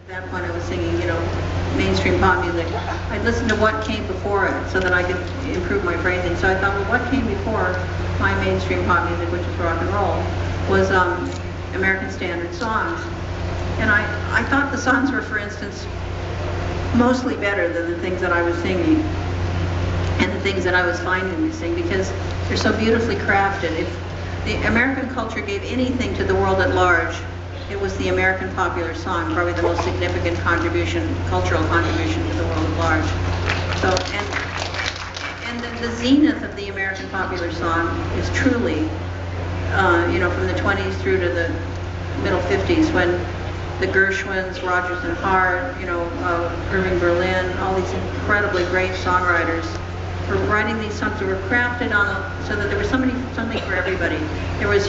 At that point I was singing, mainstream pop music. I'd listen to what came before it so that I could improve my phrasing. So I thought, well, what came before my mainstream pop music, which is rock and roll, was American Standard songs. And I thought the songs were, for instance, mostly better than the things that I was singing and the things that I was finding to sing, because they're so beautifully crafted. If the American culture gave anything to the world at large, it was the American popular song, probably the most significant cultural contribution to the world at large. So, and the zenith of the American popular song is truly, from the 20s through to the middle 50s, when the Gershwins, Rodgers and Hart, Irving Berlin, all these incredibly great songwriters were writing these songs that were crafted so that there was something for everybody. There was,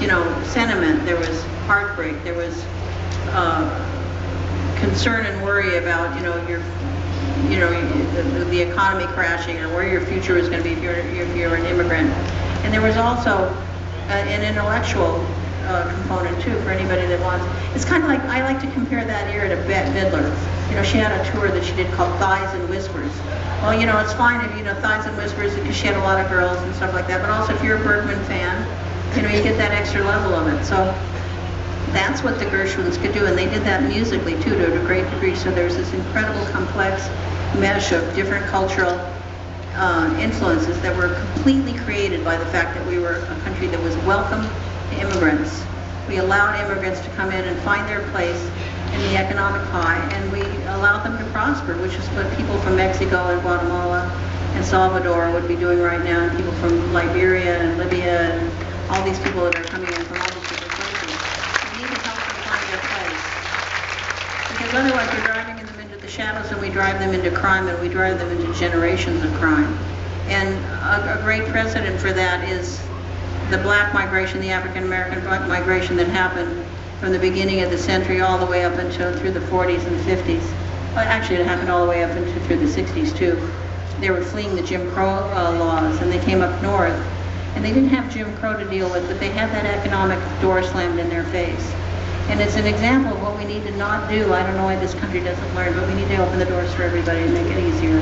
sentiment, there was heartbreak, there was concern and worry about, the economy crashing and where your future is going to be if you're an immigrant. And there was also an intellectual component too for anybody that wants. It's kind of like, I like to compare that era to Bette Midler. She had a tour that she did called Thighs and Whispers. Well, it's fine if, Thighs and Whispers, because she had a lot of girls and stuff like that, but also if you're a Bergman fan, you get that extra level of it. So that's what the Gershwins could do, and they did that musically too, to a great degree. So there's this incredible complex mesh of different cultural influences that were completely created by the fact that we were a country that was welcome to immigrants. We allowed immigrants to come in and find their place in the economic pie, and we allowed them to prosper, which is what people from Mexico and Guatemala and Salvador would be doing right now, and people from Liberia and Libya and all these people that are coming in from all these different places. We need to help them find their place, because otherwise we're driving them into the shadows, and we drive them into crime, and we drive them into generations of crime. And a great precedent for that is the black migration, the African American black migration that happened from the beginning of the century all the way up until through the 40s and 50s. Well, actually, it happened all the way up into through the 60s too. They were fleeing the Jim Crow laws, and they came up north. And they didn't have Jim Crow to deal with, but they had that economic door slammed in their face. And it's an example of what we need to not do. I don't know why this country doesn't learn, but we need to open the doors for everybody and make it easier.